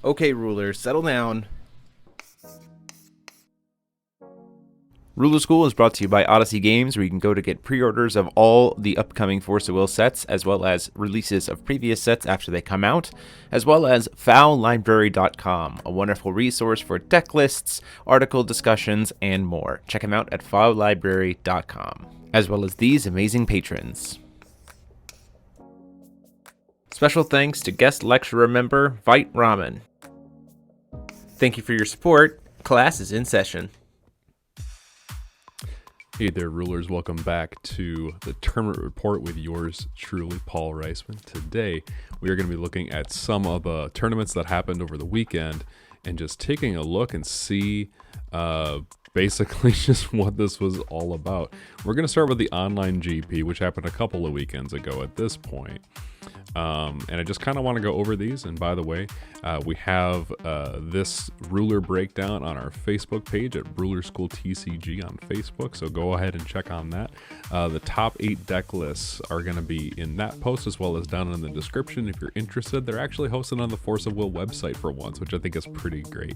Okay, rulers, settle down. Ruler School is brought to you by Odyssey Games, where you can go to get pre-orders of all the upcoming Force of Will sets, as well as releases of previous sets after they come out, as well as FowlLibrary.com, a wonderful resource for deck lists, article discussions, and more. Check them out at FowlLibrary.com, as well as these amazing patrons. Special thanks to guest lecturer member Vite Ramen. Thank you for your support. Class is in session. Hey there, rulers. Welcome back to the Tournament Report with yours truly, Paul Reisman. Today, we are going to be looking at some of the tournaments that happened over the weekend and just taking a look and see basically just what this was all about. We're going to start with the online GP, which happened a couple of weekends ago at this point. And I just kind of want to go over these. And by the way, we have this ruler breakdown on our Facebook page at Ruler School TCG on Facebook. So go ahead and check on that. The top 8 deck lists are going to be in that post, as well as down in the description. If you're interested, they're actually hosted on the Force of Will website for once, which I think is pretty great.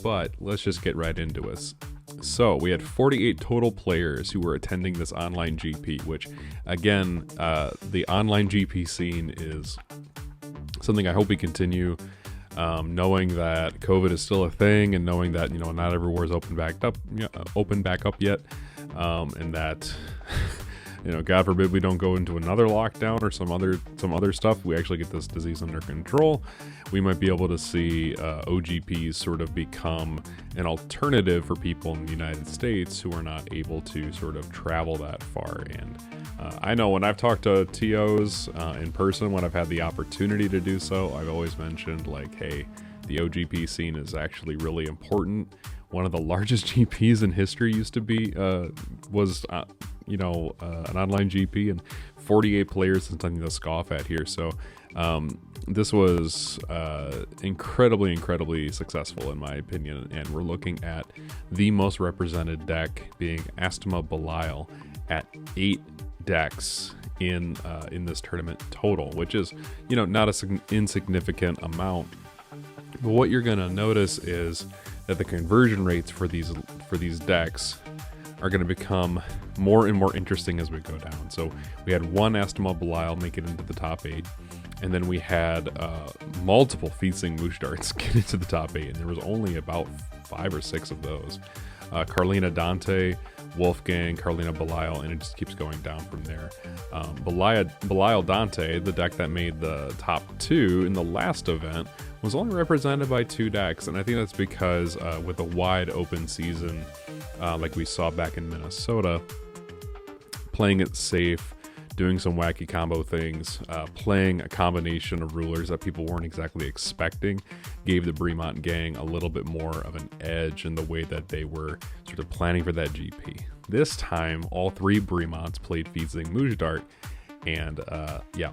But let's just get right into it. So we had 48 total players who were attending this online GP, which again, the online GP scene is something I hope we continue, knowing that COVID is still a thing, and knowing that, you know, not everywhere is open back up yet, and that you know, God forbid we don't go into another lockdown or some other stuff, we actually get this disease under control. We might be able to see OGPs sort of become an alternative for people in the United States who are not able to sort of travel that far. And I know when I've talked to TOs in person, when I've had the opportunity to do so, I've always mentioned, like, hey, the OGP scene is actually really important. One of the largest GPs in history used to be, was an online GP, and 48 players is something to scoff at here. So this was incredibly successul in my opinion, and we're looking at the most represented deck being Astema Belial at 8 decks in this tournament total, which is, you know, not an insignificant amount. But what you're going to notice is that the conversion rates for these decks are going to become more and more interesting as we go down. So we had one Astema Belial make it into the top 8, and then we had multiple Feasting Mushdarts get into the top 8, and there was only about 5 or 6 of those. Carlina Dante, Wolfgang, Carlina Belial, and it just keeps going down from there. Belial Dante, the deck that made the top 2 in the last event, was only represented by 2 decks, and I think that's because with a wide open season like we saw back in Minnesota, playing it safe, doing some wacky combo things, playing a combination of rulers that people weren't exactly expecting, gave the Bremont gang a little bit more of an edge in the way that they were sort of planning for that GP. This time, all 3 Bremonts played Feasting Mujdart, and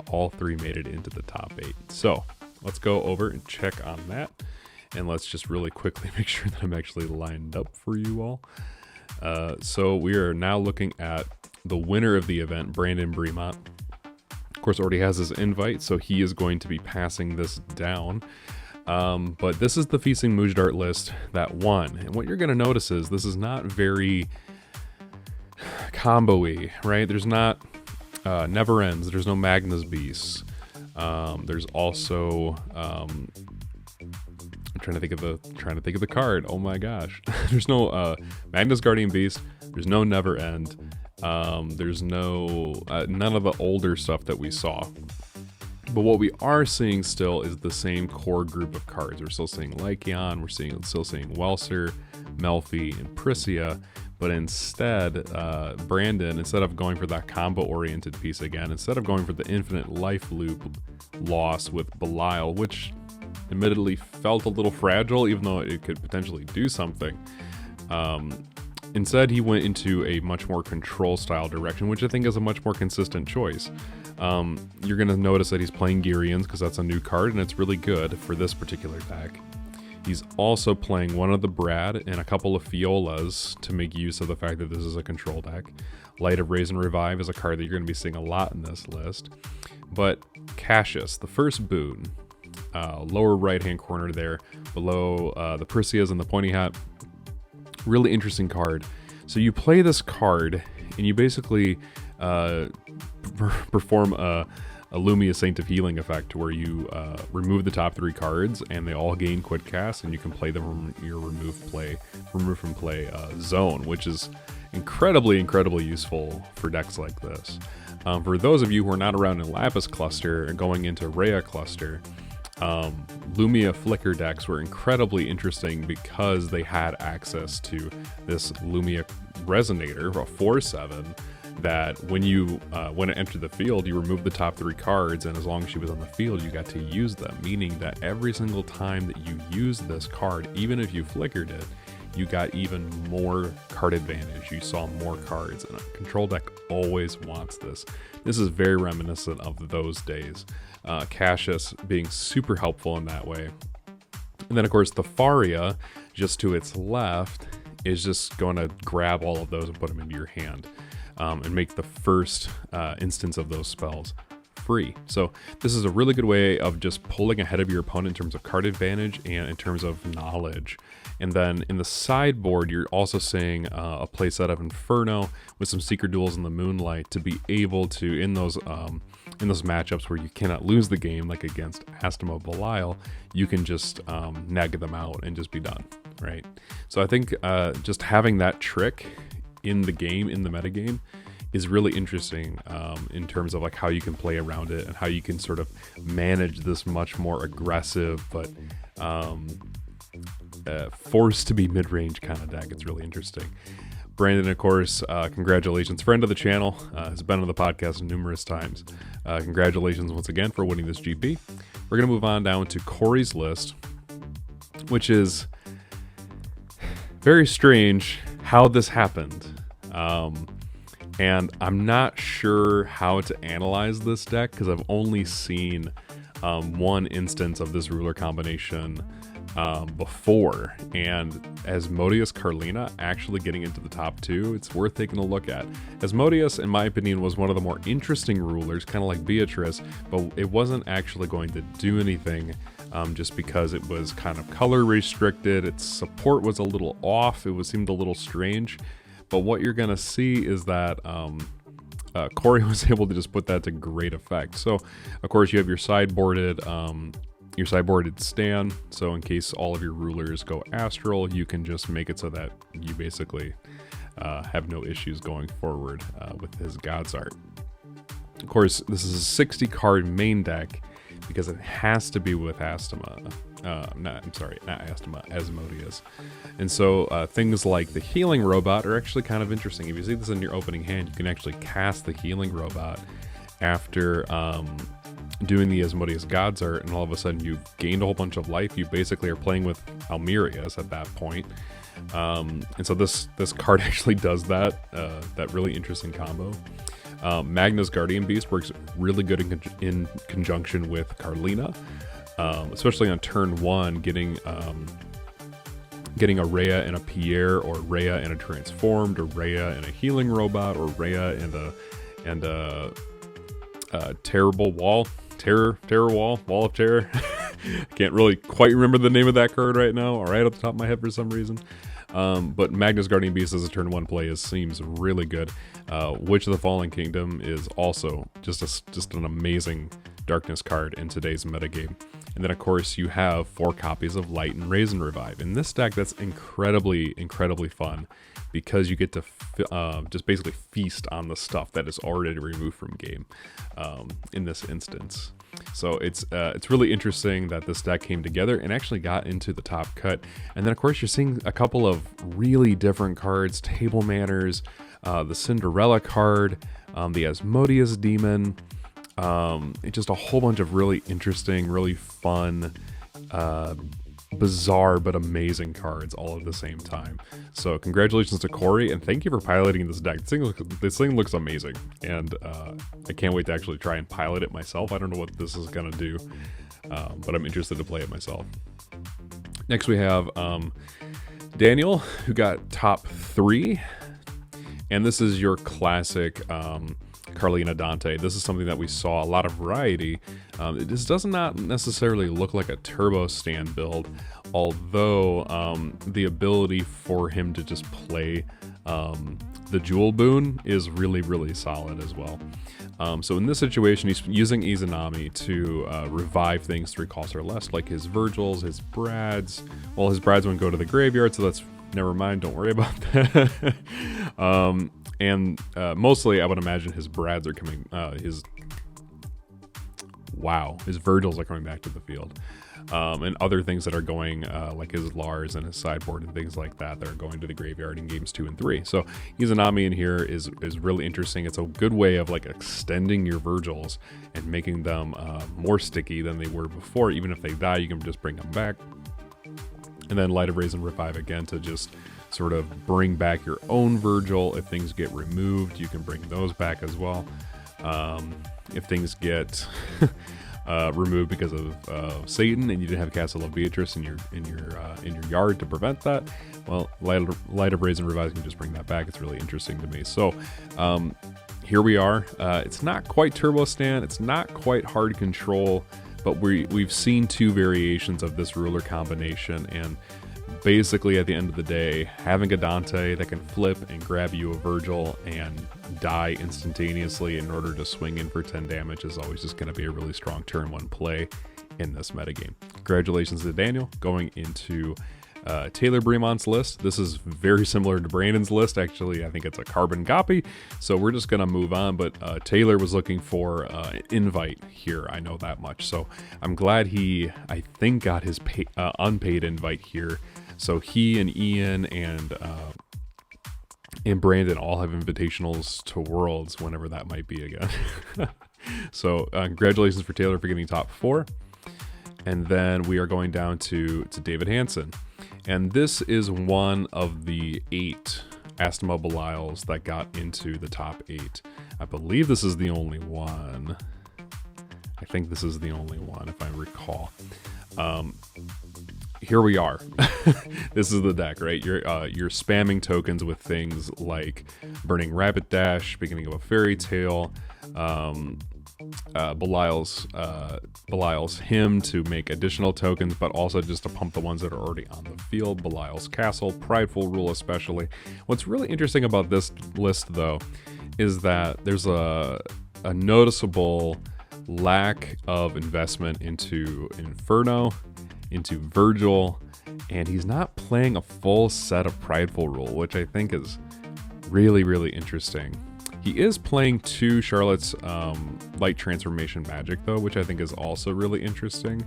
all 3 made it into the top 8. So let's go over and check on that, and let's just really quickly make sure that I'm actually lined up for you all. So we are now looking at the winner of the event, Brandon Bremont. Of course, already has his invite, so he is going to be passing this down. But this is the Feasting Mujdart list that won. And what you're going to notice is this is not very combo-y, right? There's not Never Ends. There's no Magnus Beasts. There's also I'm trying to think of the card. Oh my gosh. There's no Magnus Guardian Beast. There's no Never End. There's no none of the older stuff that we saw. But what we are seeing still is the same core group of cards. We're still seeing Lycion, we're still seeing Welser, Melfi, and Prisia. But instead, Brandon, instead of going for that combo-oriented piece again, instead of going for the infinite life loop loss with Belial, which admittedly felt a little fragile, even though it could potentially do something, instead he went into a much more control-style direction, which I think is a much more consistent choice. You're going to notice that he's playing Gyrians because that's a new card, and it's really good for this particular deck. He's also playing one of the Brad and a couple of Fiolas to make use of the fact that this is a control deck. Light of Raise and Revive is a card that you're going to be seeing a lot in this list. But Cassius, the first boon, lower right hand corner there below the Perseus and the pointy hat. Really interesting card. So you play this card and you basically perform a Lumia Saint of Healing effect where you remove the top 3 cards and they all gain quick cast, and you can play them from your remove from play zone, which is incredibly useful for decks like this. For those of you who are not around in Lapis cluster and going into Rhea cluster, Lumia Flicker decks were incredibly interesting because they had access to this Lumia Resonator, a 4/7, that when it entered the field, you removed the top 3 cards, and as long as she was on the field, you got to use them, meaning that every single time that you used this card, even if you flickered it, you got even more card advantage. You saw more cards, and a control deck always wants this. This is very reminiscent of those days. Cassius being super helpful in that way. And then, of course, the Faria, just to its left, is just going to grab all of those and put them into your hand. And make the first instance of those spells free. So this is a really good way of just pulling ahead of your opponent in terms of card advantage and in terms of knowledge. And then in the sideboard, you're also seeing a playset of Inferno with some Secret Duels in the Moonlight to be able to, in those matchups where you cannot lose the game, like against Astemo Belial, you can just neg them out and just be done, right? So I think just having that trick in the game, in the metagame, is really interesting in terms of like how you can play around it and how you can sort of manage this much more aggressive but forced to be mid-range kind of deck. It's really interesting. Brandon, of course, congratulations, friend of the channel, has been on the podcast numerous times. Congratulations once again for winning this GP. We're going to move on down to Corey's list, which is very strange how this happened. And I'm not sure how to analyze this deck because I've only seen one instance of this ruler combination before, and Asmodeus Carlina actually getting into the top 2, it's worth taking a look at. Asmodeus, in my opinion, was one of the more interesting rulers, kind of like Beatrice, but it wasn't actually going to do anything just because it was kind of color restricted. Its support was a little off. It seemed a little strange. But what you're going to see is that Corey was able to just put that to great effect. So, of course, you have your sideboarded stand. So in case all of your rulers go astral, you can just make it so that you basically have no issues going forward with his God's Art. Of course, this is a 60 card main deck because it has to be with Asmodeus. And so things like the Healing Robot are actually kind of interesting. If you see this in your opening hand, you can actually cast the Healing Robot after doing the Asmodeus God's Art, and all of a sudden you've gained a whole bunch of life. You basically are playing with Almirius at that point. And so this card actually does that really interesting combo. Magna's Guardian Beast works really good in conjunction with Carlina, especially on turn 1, getting a Rhea and a Pierre, or Rhea and a Transformed, or Rhea and a Healing Robot, or Rhea and a Terrible Wall. Wall of Terror. Can't really quite remember the name of that card right now, right off the top of my head for some reason. But Magna's Guardian Beast as a turn 1 play seems really good. Witch of the Fallen Kingdom is also just an amazing darkness card in today's metagame. And then, of course, you have 4 copies of Light and Raisin Revive. In this deck, that's incredibly fun because you get to just basically feast on the stuff that is already removed from game in this instance. So it's really interesting that this deck came together and actually got into the top cut. And then, of course, you're seeing a couple of really different cards, Table Manners, the Cinderella card, the Asmodeus Demon, just a whole bunch of really interesting, really fun, bizarre but amazing cards all at the same time. So congratulations to Corey, and thank you for piloting this deck. This thing looks amazing, and I can't wait to actually try and pilot it myself. I don't know what this is gonna do, but I'm interested to play it myself. Next we have Daniel, who got top 3, and this is your classic Carlina Dante. This is something that we saw a lot of variety. This does not necessarily look like a turbo stand build, although the ability for him to just play the Jewel boon is really, really solid as well. So in this situation, he's using Izanami to revive things 3 costs or less, like his Virgils, his Brads. Well, his Brads wouldn't go to the graveyard, so that's never mind. Don't worry about that. And mostly, I would imagine his Brads are coming. His Virgils are coming back to the field. And other things that are going, like his Lars and his sideboard and things like that are going to the graveyard in games 2 and 3. So Izanami in here is really interesting. It's a good way of like extending your Virgils and making them more sticky than they were before. Even if they die, you can just bring them back. And then Light of Raisin Revive again to just sort of bring back your own Virgil. If things get removed, you can bring those back as well. If things get removed because of Satan and you didn't have Castle of Beatrice in your yard to prevent that, well, Light of Raisin Revive can just bring that back. It's really interesting to me. So here we are. It's not quite Turbo Stand. It's not quite hard control, but we've seen 2 variations of this ruler combination, and basically at the end of the day, having a Dante that can flip and grab you a Virgil and die instantaneously in order to swing in for 10 damage is always just going to be a really strong turn 1 play in this metagame. Congratulations to Daniel going into Taylor Bremont's list. This is very similar to Brandon's list. Actually, I think it's a carbon copy, so we're just going to move on. But Taylor was looking for an invite here. I know that much. So I'm glad he, I think, got his unpaid invite here. So he and Ian and Brandon all have invitationals to Worlds whenever that might be again. So congratulations for Taylor for getting top 4. And then we are going down to David Hansen. And this is one of the 8 Astema Belials that got into the top 8. I believe this is the only one. I think this is the only one, if I recall. Here we are. This is the deck, right? You're spamming tokens with things like Burning Rabbit Dash, beginning of a Fairy Tale, Belial's Hymn to make additional tokens, but also just to pump the ones that are already on the field. Belial's Castle, Prideful Rule especially. What's really interesting about this list, though, is that there's a noticeable lack of investment into Inferno, into Virgil, and he's not playing a full set of Prideful Rule, which I think is really, really interesting. He is playing 2 Charlotte's Light Transformation Magic, though, which I think is also really interesting.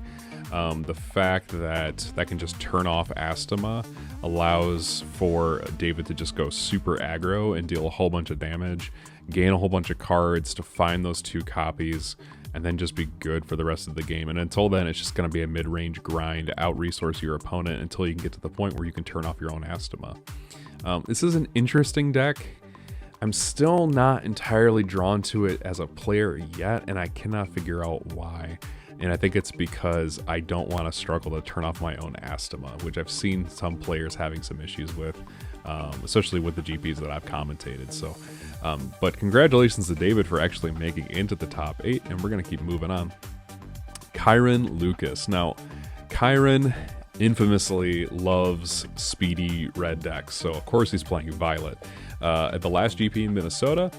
The fact that can just turn off Astema allows for David to just go super aggro and deal a whole bunch of damage, gain a whole bunch of cards to find those 2 copies, and then just be good for the rest of the game. And until then, it's just going to be a mid-range grind, out-resource your opponent until you can get to the point where you can turn off your own Astema. This is an interesting deck. I'm still not entirely drawn to it as a player yet, and I cannot figure out why. And I think it's because I don't want to struggle to turn off my own Astema, which I've seen some players having some issues with, especially with the GPs that I've commentated. So, but congratulations to David for actually making it into the top 8, and we're going to keep moving on. Kyron Lucas. Now, Kyron infamously loves speedy red decks, so of course he's playing Violet. At the last GP in Minnesota,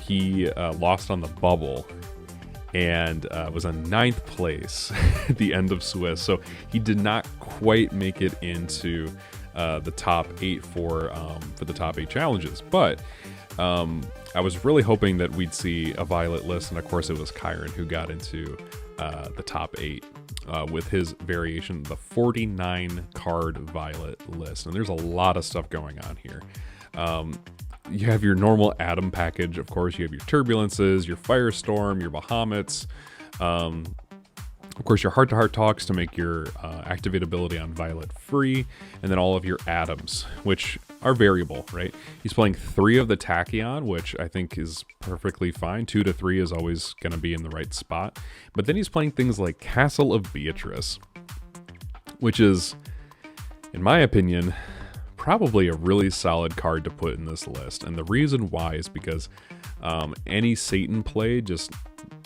he lost on the bubble and was in 9th place at the end of Swiss, so he did not quite make it into the top 8 for the top 8 challenges. But I was really hoping that we'd see a Violet list, and of course it was Kyron who got into the top 8 with his variation, the 49 card Violet list. And there's a lot of stuff going on here. You have your normal Atom package, of course. You have your Turbulences, your Firestorm, your Bahamut's, of course, your Heart-to-Heart Talks to make your activate ability on Violet free, and then all of your Atoms, which are variable, right? He's playing 3 of the Tachyon, which I think is perfectly fine. 2 to 3 is always going to be in the right spot. But then he's playing things like Castle of Beatrice, which is, in my opinion, probably a really solid card to put in this list. And the reason why is because Any Satan play just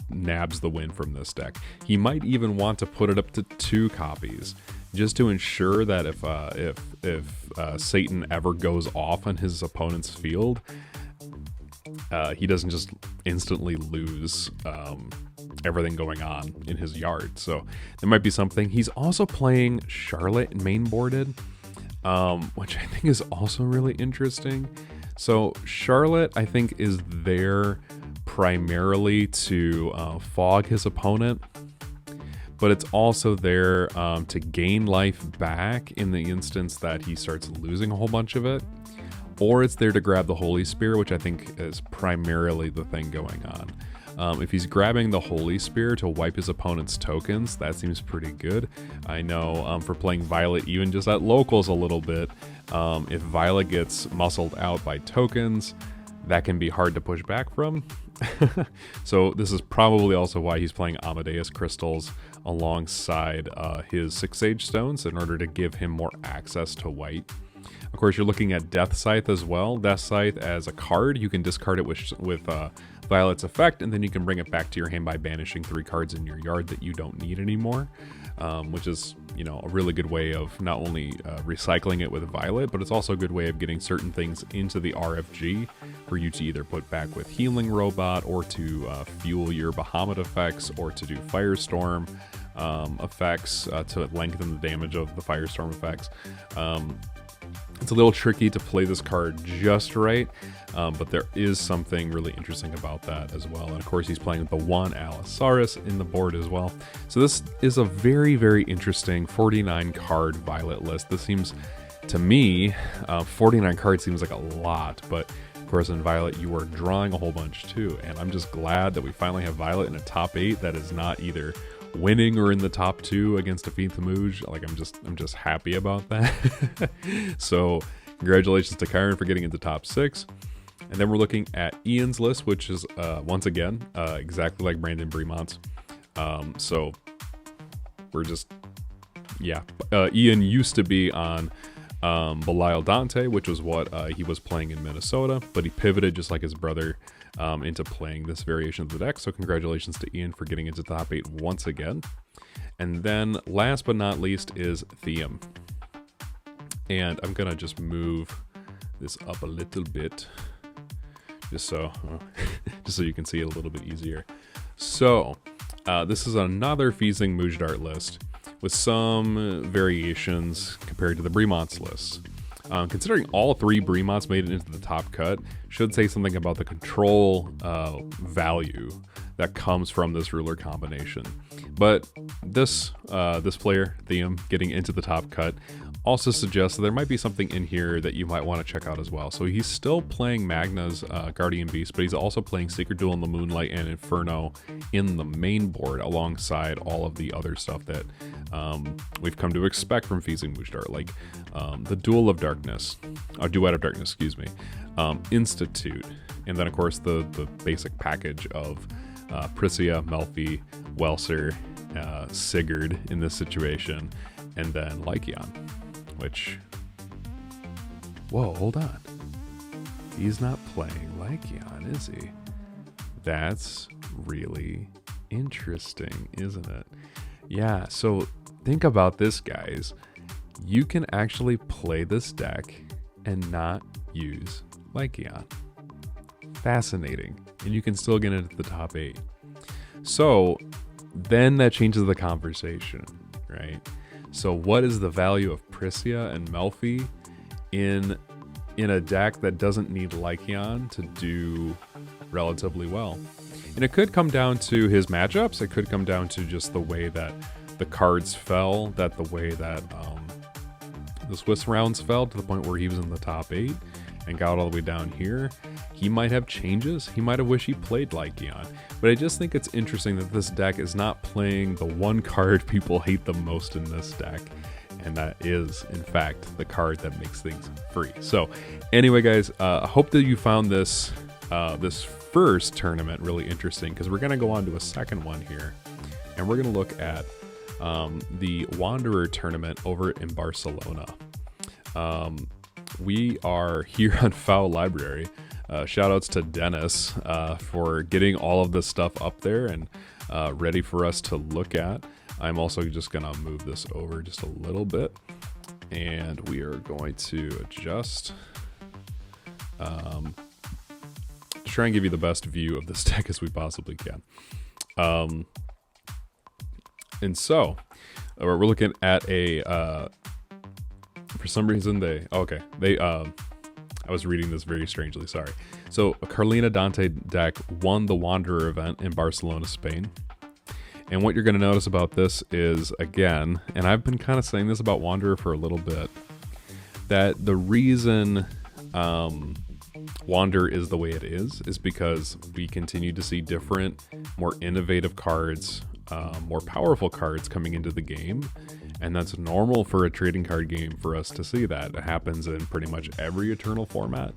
nabs the win from this deck. He might even want to put it up to 2 copies just to ensure that if Satan ever goes off on his opponent's field, he doesn't just instantly lose everything going on in his yard. So there might be something. He's also playing Charlotte mainboarded, which I think is also really interesting. So Charlotte, I think, is there primarily to fog his opponent, but it's also there to gain life back in the instance that he starts losing a whole bunch of it, or it's there to grab the Holy Spear, which I think is primarily the thing going on. If he's grabbing the Holy Spear to wipe his opponent's tokens, that seems pretty good. I know for playing Violet, even just at locals a little bit, if Violet gets muscled out by tokens, that can be hard to push back from. So this is probably also why he's playing Amadeus Crystals alongside his 6 Sage Stones in order to give him more access to white. Of course, you're looking at Death Scythe as well. Death Scythe as a card, you can discard it with Violet's effect, and then you can bring it back to your hand by banishing 3 cards in your yard that you don't need anymore, which is, you know, a really good way of not only recycling it with Violet, but it's also a good way of getting certain things into the RFG for you to either put back with Healing Robot, or to fuel your Bahamut effects, or to do Firestorm effects to lengthen the damage of the Firestorm effects. It's a little tricky to play this card just right, but there is something really interesting about that as well. And of course, he's playing the 1 Allosaurus in the board as well. So this is a very, very interesting 49 card Violet list. This seems, to me, 49 cards seems like a lot, but of course in Violet you are drawing a whole bunch too. And I'm just glad that we finally have Violet in a top 8 that is not either winning or in the top 2 against Defeat the Mooj. Like, I'm just happy about that. So congratulations to Kyron for getting into top 6. And then we're looking at Iains List, which is once again exactly like Brandon Bremont's. So we're just, yeah, Ian used to be on Belial Dante, which was what he was playing in Minnesota, but he pivoted just like his brother into playing this variation of the deck. So congratulations to Ian for getting into the top 8 once again. And then last but not least is Thiem. And I'm gonna just move this up a little bit, just so you can see it a little bit easier. So this is another Feasing Moojdart list with some variations compared to the Bremont's list. Considering all 3 Bremonts made it into the top cut, should say something about the control value that comes from this ruler combination. But this player, Thiem, getting into the top cut also suggests that there might be something in here that you might want to check out as well. So he's still playing Magna's Guardian Beast, but he's also playing Secret Duel in the Moonlight and Inferno in the main board alongside all of the other stuff that we've come to expect from Feasing Moojdart, like the Duel of Darkness, Duet of Darkness, excuse me, Institute, and then of course the basic package of Prisia, Melfi, Welser, Sigurd in this situation, and then Lycion, which, whoa, hold on. He's not playing Lycion, is he? That's really interesting, isn't it? Yeah, so think about this, guys. You can actually play this deck and not use Lycion. Fascinating. And you can still get into the top 8. So then that changes the conversation, right? So what is the value of Prisia and Melfi in a deck that doesn't need Lycion to do relatively well? And it could come down to his matchups. It could come down to just the way that the cards fell, that the way that the Swiss rounds fell to the point where he was in the top 8 and got all the way down here. He might have changes. He might have wished he played Lycion. But I just think it's interesting that this deck is not playing the one card people hate the most in this deck. And that is, in fact, the card that makes things free. So anyway, guys, I hope that you found this this first tournament really interesting, because we're going to go on to a second one here. And we're going to look at the Wanderer tournament over in Barcelona. We are here on Foul Library. Shout outs to Dennis for getting all of this stuff up there and ready for us to look at. I'm also just going to move this over just a little bit, and we are going to adjust to try and give you the best view of this deck as we possibly can. And so we're looking at a for some reason I was reading this very strangely, sorry. So a Carlina Dante deck won the Wanderer event in Barcelona, Spain. And what you're going to notice about this is, again, and I've been kind of saying this about Wanderer for a little bit, that the reason Wanderer is the way it is because we continue to see different, more innovative cards, more powerful cards coming into the game. And that's normal for a trading card game for us to see that. It happens in pretty much every Eternal format.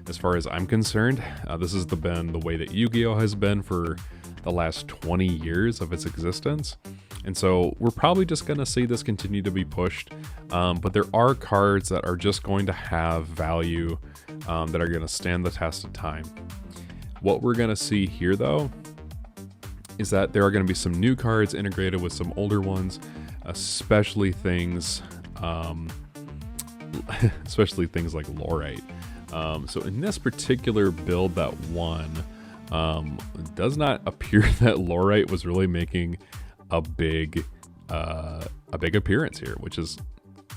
As far as I'm concerned, this has been the way that Yu-Gi-Oh! Has been for the last 20 years of its existence. And so we're probably just going to see this continue to be pushed. But there are cards that are just going to have value that are going to stand the test of time. What we're going to see here, though, is that there are going to be some new cards integrated with some older ones, especially things like Lorite. So in this particular build that won, it does not appear that Lorite was really making a big appearance here, which is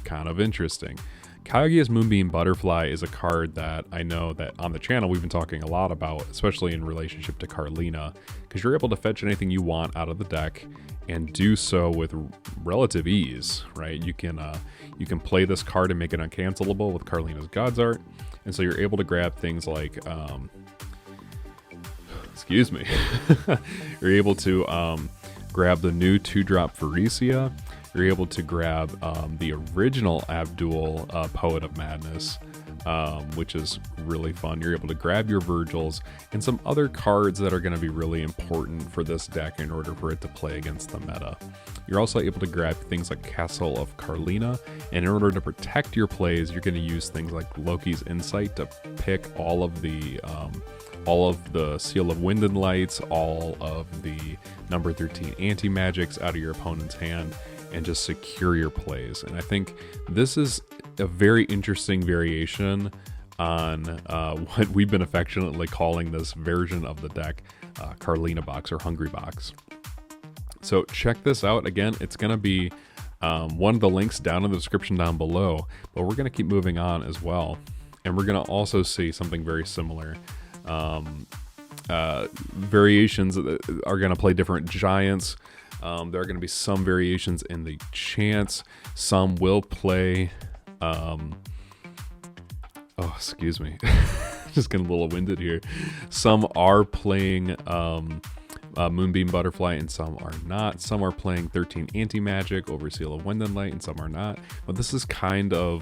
kind of interesting. Kyogi's Moonbeam Butterfly is a card that I know that on the channel we've been talking a lot about, especially in relationship to Carlina, because you're able to fetch anything you want out of the deck and do so with relative ease, right? You can play this card and make it uncancelable with Carlina's God's Art, and so you're able to grab things like, excuse me, you're able to grab the new 2-drop Pharesia. You're able to grab the original Abdul Poet of Madness, which is really fun. You're able to grab your Virgils and some other cards that are going to be really important for this deck in order for it to play against the meta. You're also able to grab things like Castle of Carlina, and in order to protect your plays, you're going to use things like Loki's Insight to pick all of the Seal of Wind and Lights, all of the number 13 anti-magics out of your opponent's hand, and just secure your plays. And I think this is a very interesting variation on what we've been affectionately calling this version of the deck, Carlina Box or Hungry Box. So check this out. Again, it's going to be one of the links down in the description down below, but we're going to keep moving on as well. And we're going to also see something very similar. Variations are going to play different giants. There are going to be some variations in the chants. Some will play. Excuse me. Just getting a little winded here. Some are playing Moonbeam Butterfly and some are not. Some are playing 13 Anti-Magic over Seal of Wind and Light and some are not. But this is kind of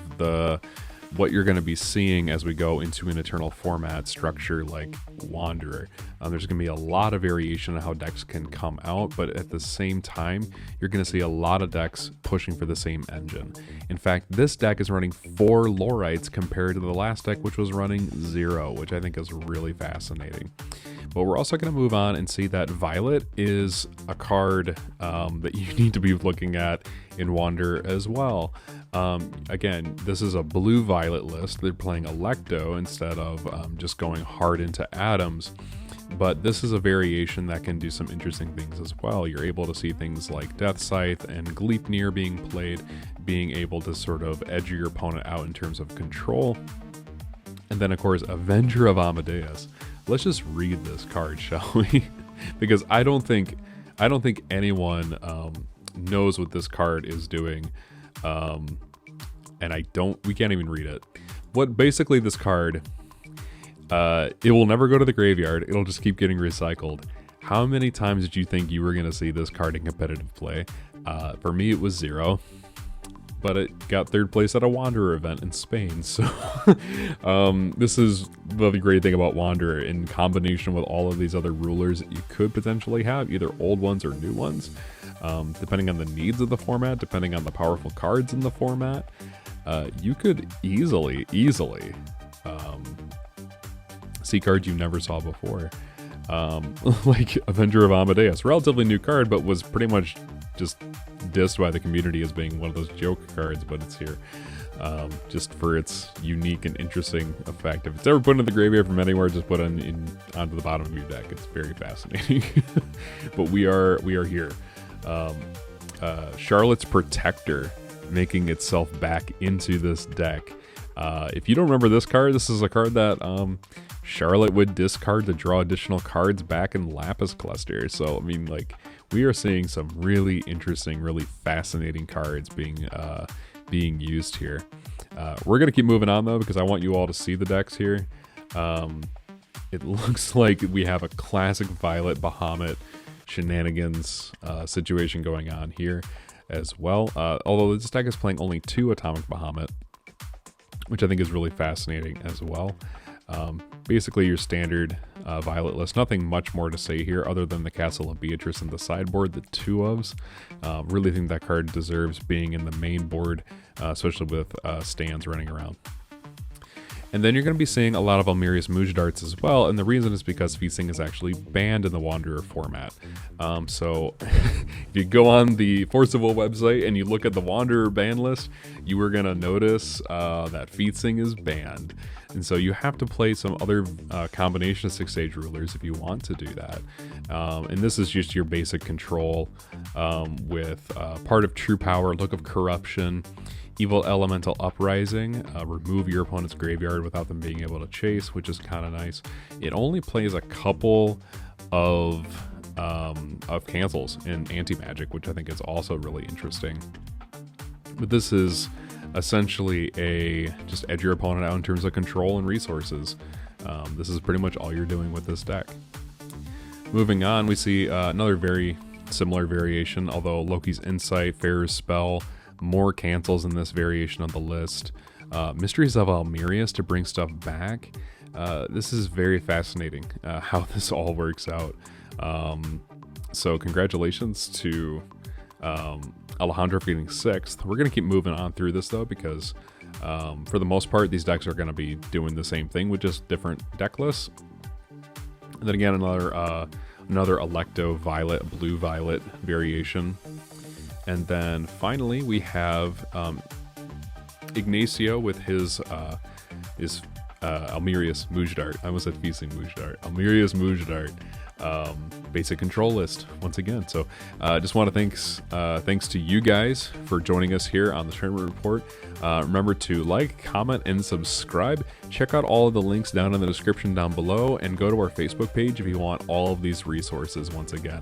what you're going to be seeing as we go into an Eternal format structure like Wanderer. There's going to be a lot of variation on how decks can come out, but at the same time, you're going to see a lot of decks pushing for the same engine. In fact, this deck is running 4 Lorites compared to the last deck, which was running 0, which I think is really fascinating. But we're also going to move on and see that Violet is a card that you need to be looking at in Wanderer as well. Again, this is a blue Violet list. They're playing Electo instead of just going hard into atoms. But this is a variation that can do some interesting things as well. You're able to see things like Death Scythe and Gleipnir being played, being able to sort of edge your opponent out in terms of control. And then, of course, Avenger of Amadeus. Let's just read this card, shall we? Because I don't think anyone knows what this card is doing, and we can't even read it. What basically this card, it will never go to the graveyard. It'll just keep getting recycled. How many times did you think you were going to see this card in competitive play? For me, it was 0. But it got 3rd place at a Wanderer event in Spain. So this is the great thing about Wanderer in combination with all of these other rulers that you could potentially have, either old ones or new ones, depending on the needs of the format, depending on the powerful cards in the format. see cards you never saw before. Like Avenger of Amadeus, relatively new card, but was pretty much just dissed by the community as being one of those joke cards, but it's here. Just for its unique and interesting effect. If it's ever put into the graveyard from anywhere, just put it onto the bottom of your deck. It's very fascinating. But we are here. Charlotte's Protector making itself back into this deck. If you don't remember this card, this is a card that Charlotte would discard to draw additional cards back in Lapis Cluster. So I mean, like, we are seeing some really interesting, really fascinating cards being used here. We're gonna keep moving on though, because I want you all to see the decks here. It looks like we have a classic Violet Bahamut shenanigans situation going on here as well. Although this deck is playing only 2 Atomic Bahamut, which I think is really fascinating as well. Basically your standard Violet list. Nothing much more to say here other than the Castle of Beatrice in the sideboard, the 2 ofs. Really think that card deserves being in the main board, especially with stands running around. And then you're going to be seeing a lot of Almerius Mujdarts as well, and the reason is because Feasting is actually banned in the Wanderer format. So if you go on the Force of Will website and you look at the Wanderer ban list, you are going to notice that Feasting is banned. And so you have to play some other combination of 6-stage rulers if you want to do that. And this is just your basic control with Part of True Power, Look of Corruption, Evil Elemental Uprising, remove your opponent's graveyard without them being able to chase, which is kind of nice. It only plays a couple of cancels in anti-magic, which I think is also really interesting. But this is essentially just edge your opponent out in terms of control and resources. This is pretty much all you're doing with this deck. Moving on, we see another very similar variation, although Loki's Insight, Farrer's Spell, more cancels in this variation of the list. Mysteries of Almerius to bring stuff back. This is very fascinating how this all works out. So congratulations to Alejandro feeling 6th. We're going to keep moving on through this though, because for the most part these decks are going to be doing the same thing with just different deck lists. And then again, another Electo Violet, Blue Violet variation. And then finally we have Ignacio with his Almerius Mujdart. I almost said Feasting Mujdart. Almerius Mujdart. Basic control list once again. So just want to thanks to you guys for joining us here on the Tournament Report. Remember to like, comment, and subscribe. Check out all of the links down in the description down below, and go to our Facebook page if you want all of these resources once again.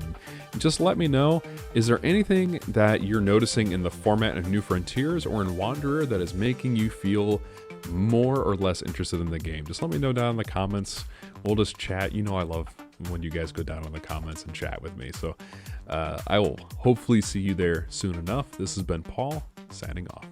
And just let me know, is there anything that you're noticing in the format of New Frontiers or in Wanderer that is making you feel more or less interested in the game? Just let me know down in the comments. We'll just chat. You know I love when you guys go down in the comments and chat with me. So I will hopefully see you there soon enough. This has been Paul, signing off.